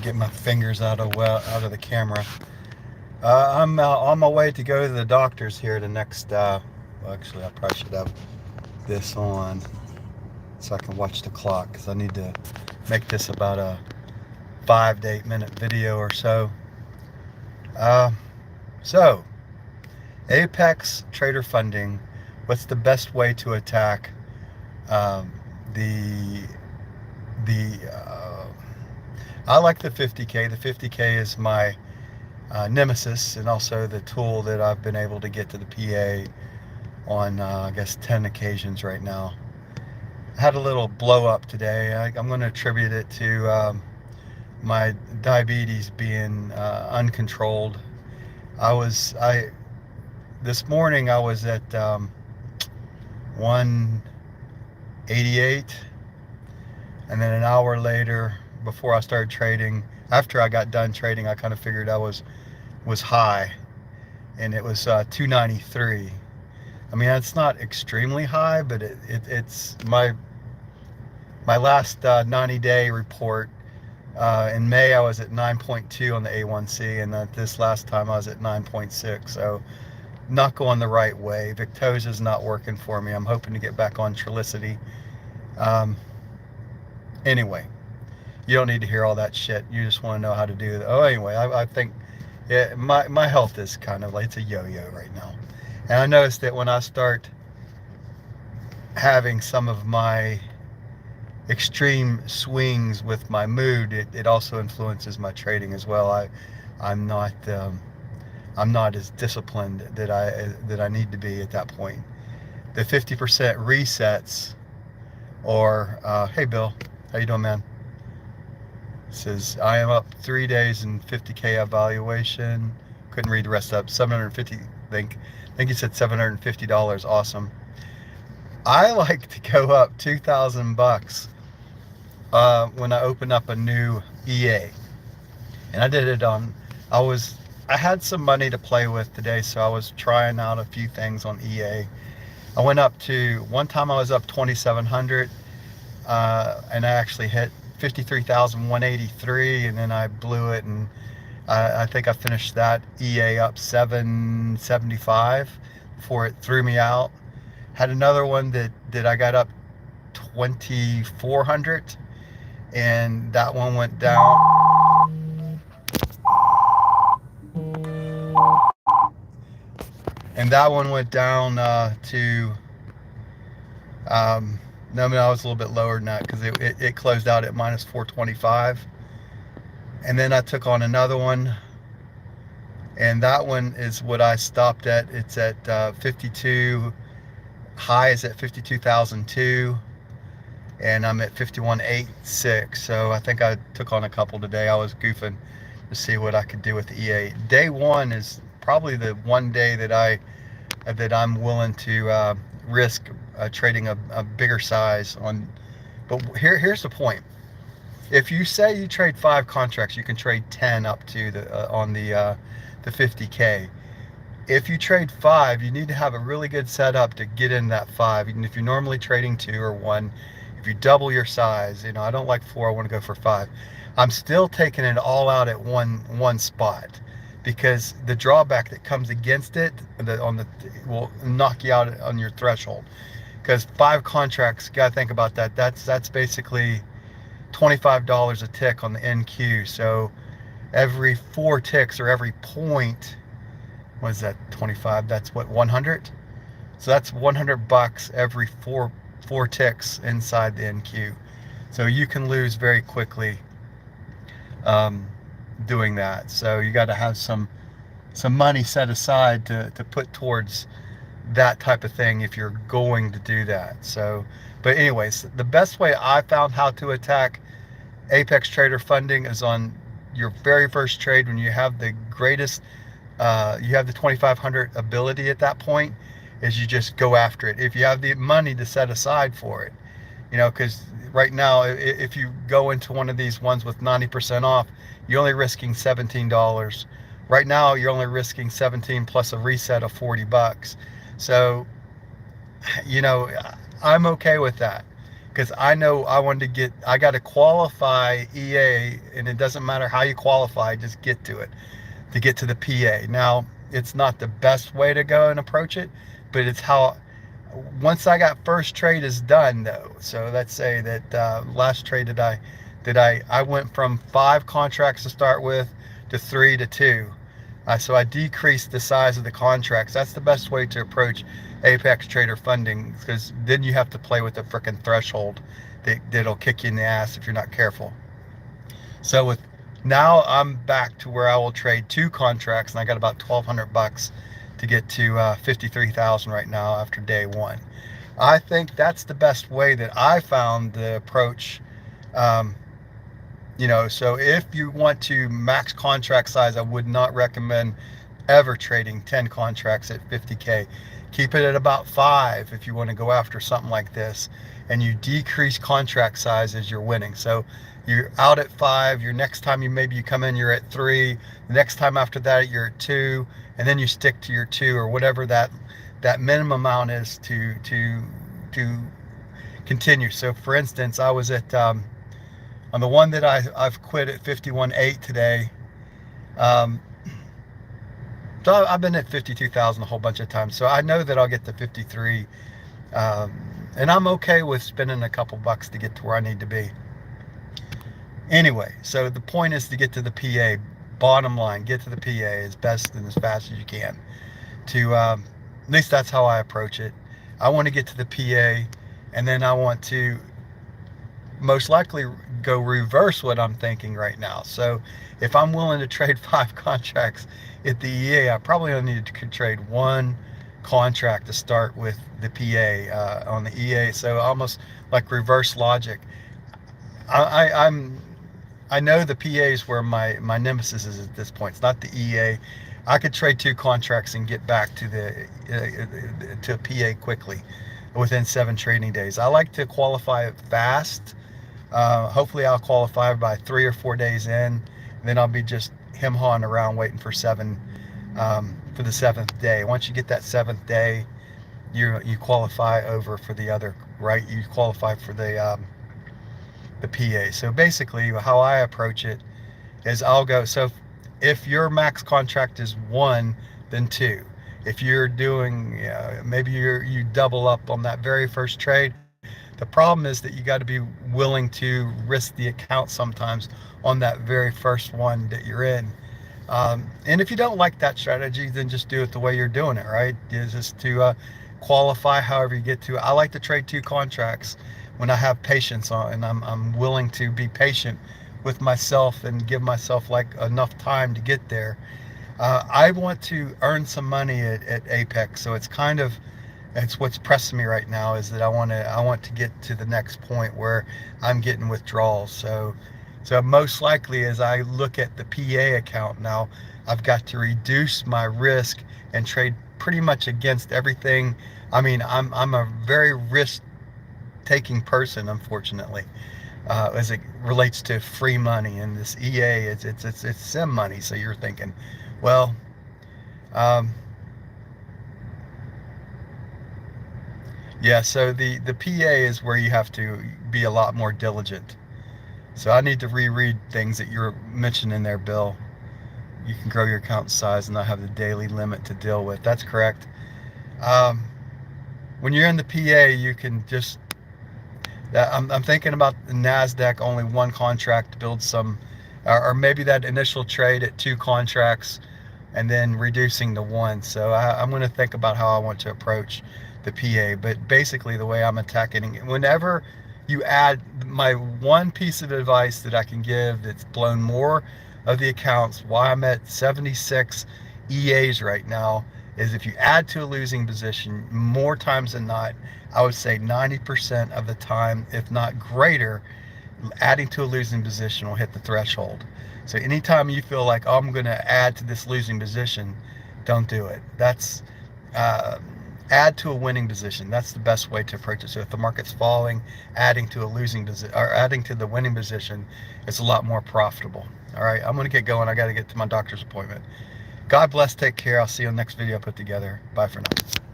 Get my fingers out of the camera. I'm on my way to go to the doctor's here the next. Well, actually, I probably should have this on so I can watch the clock because I need to make this about a 5 to 8 minute video or so. Uh, so, Apex Trader Funding. What's the best way to attack um, the I like the 50K. The 50K is my nemesis and also the tool that I've been able to get to the PA on I guess 10 occasions right now. I had a little blow up today. I'm going to attribute it to my diabetes being uncontrolled. This morning I was at 188, and then an hour later, before I started trading, after I got done trading, I kind of figured I was high, and it was 293. I mean, it's not extremely high, but it's my last 90-day report. In May, I was at 9.2 on the A1C, and this last time I was at 9.6. So, not going the right way. Victoza is not working for me. I'm hoping to get back on Trulicity. Anyway, you don't need to hear all that shit. You just want to know how to do it. Oh, anyway, I think my health is kind of like it's a yo-yo right now. And I noticed that when I start having some of my extreme swings with my mood, it also influences my trading as well. I'm not as disciplined that I need to be at that point. The 50% resets, or hey Bill, how you doing, man? It says I am up 3 days in 50K evaluation. Couldn't read the rest up. 750. I think you said $750. Awesome. I like to go up $2,000 when I open up a new EA, and I did it on. I had some money to play with today, so I was trying out a few things on EA. I went up to one time I was up 2,700, and I actually hit 53,183, and then I blew it, and I think I finished that EA up 775 before it threw me out. Had another one that I got up 2,400, and that one went down. And that one went down to no, I mean, I was a little bit lower than that because it closed out at minus 425. And then I took on another one, and that one is what I stopped at. It's at 52. High is at 52,002, and I'm at 5186. So I think I took on a couple today. I was goofing to see what I could do with the EA. Day one is probably the one day that I'm willing to risk trading a bigger size on. But here's the point. If you say you trade 5 contracts, you can trade 10 up to the on the 50K. If you trade 5, you need to have a really good setup to get in that 5. Even if you're normally trading 2 or 1, if you double your size, I don't like 4. I want to go for 5. I'm still taking it all out at one spot, because the drawback that comes against it will knock you out on your threshold. Because 5 contracts, you gotta think about that. That's basically $25 a tick on the NQ. So every 4 ticks, or every point, what is that, 25? That's what, 100? So that's $100 every four ticks inside the NQ. So you can lose very quickly doing that. So you got to have some money set aside to put towards that type of thing if you're going to do that. So, but anyways, the best way I found how to attack Apex Trader Funding is on your very first trade, when you have the greatest, you have the 2,500 ability at that point, is you just go after it. If you have the money to set aside for it, because right now, if you go into one of these ones with 90% off, you're only risking $17. Right now, you're only risking 17 plus a reset of $40. So, I'm okay with that, because I know I got to qualify EA, and it doesn't matter how you qualify, just get to it, to get to the PA. Now, it's not the best way to go and approach it, but it's how, once I got first trade is done though. So let's say that last trade that I went from 5 contracts to start with to 3 to 2. So I decreased the size of the contracts. That's the best way to approach Apex Trader funding, because then you have to play with the frickin' threshold that'll kick you in the ass if you're not careful. So now I'm back to where I will trade 2 contracts, and I got about $1,200 to get to 53,000 right now after day 1. I think that's the best way that I found the approach. So if you want to max contract size, I would not recommend ever trading 10 contracts at 50K. Keep it at about 5 if you want to go after something like this, and you decrease contract size as you're winning. So you're out at 5, your next time you come in, you're at 3, the next time after that you're at 2, and then you stick to your 2 or whatever that minimum amount is to continue. So for instance, I was at on the one that I've quit at 51.8 today. So I've been at 52,000 a whole bunch of times. So I know that I'll get to 53. And I'm okay with spending a couple bucks to get to where I need to be. Anyway, so the point is to get to the PA. Bottom line, get to the PA as best and as fast as you can. At least that's how I approach it. I want to get to the PA, and then I want to most likely go reverse what I'm thinking right now. So if I'm willing to trade 5 contracts at the EA, I probably only need to trade 1 contract to start with the PA on the EA. So almost like reverse logic. I know the PA is where my nemesis is at this point. It's not the EA. I could trade 2 contracts and get back to to PA quickly within 7 trading days. I like to qualify it fast. Hopefully I'll qualify by 3 or 4 days in. Then I'll be just hem-hawing around waiting for the 7th day. Once you get that 7th day, you qualify over for the other, right? You qualify for the PA. So basically how I approach it is I'll go, so if your max contract is 1, then 2. If you're doing, maybe you double up on that very first trade. The problem is that you got to be willing to risk the account sometimes on that very first one that you're in. And if you don't like that strategy, then just do it the way you're doing it, right? Is just to qualify however you get to. I like to trade 2 contracts when I have patience on, and I'm willing to be patient with myself and give myself like enough time to get there. I want to earn some money at Apex, so it's what's pressing me right now, is that I want to get to the next point where I'm getting withdrawals. So most likely, as I look at the PA account now, I've got to reduce my risk and trade pretty much against everything. I mean, I'm a very risk-taking person, unfortunately, as it relates to free money. And this EA, it's sim money. So you're thinking, well, yeah, so the PA is where you have to be a lot more diligent. So I need to reread things that you're mentioning there, Bill. You can grow your account size and not have the daily limit to deal with. That's correct. When you're in the PA, you can just, I'm thinking about the NASDAQ, only 1 contract to build some, or maybe that initial trade at 2 contracts and then reducing to 1. So I'm going to think about how I want to approach the PA. But basically the way I'm attacking it, whenever you add, my one piece of advice that I can give that's blown more of the accounts, why I'm at 76 EAs right now, is if you add to a losing position, more times than not, I would say 90% of the time, if not greater, adding to a losing position will hit the threshold. So anytime you feel like, oh, I'm going to add to this losing position, don't do it. That's add to a winning position. That's the best way to approach it. So if the market's falling, adding to a losing position or adding to the winning position, it's a lot more profitable. All right, I'm going to get going. I got to get to my doctor's appointment. God bless. Take care. I'll see you on the next video I put together. Bye for now.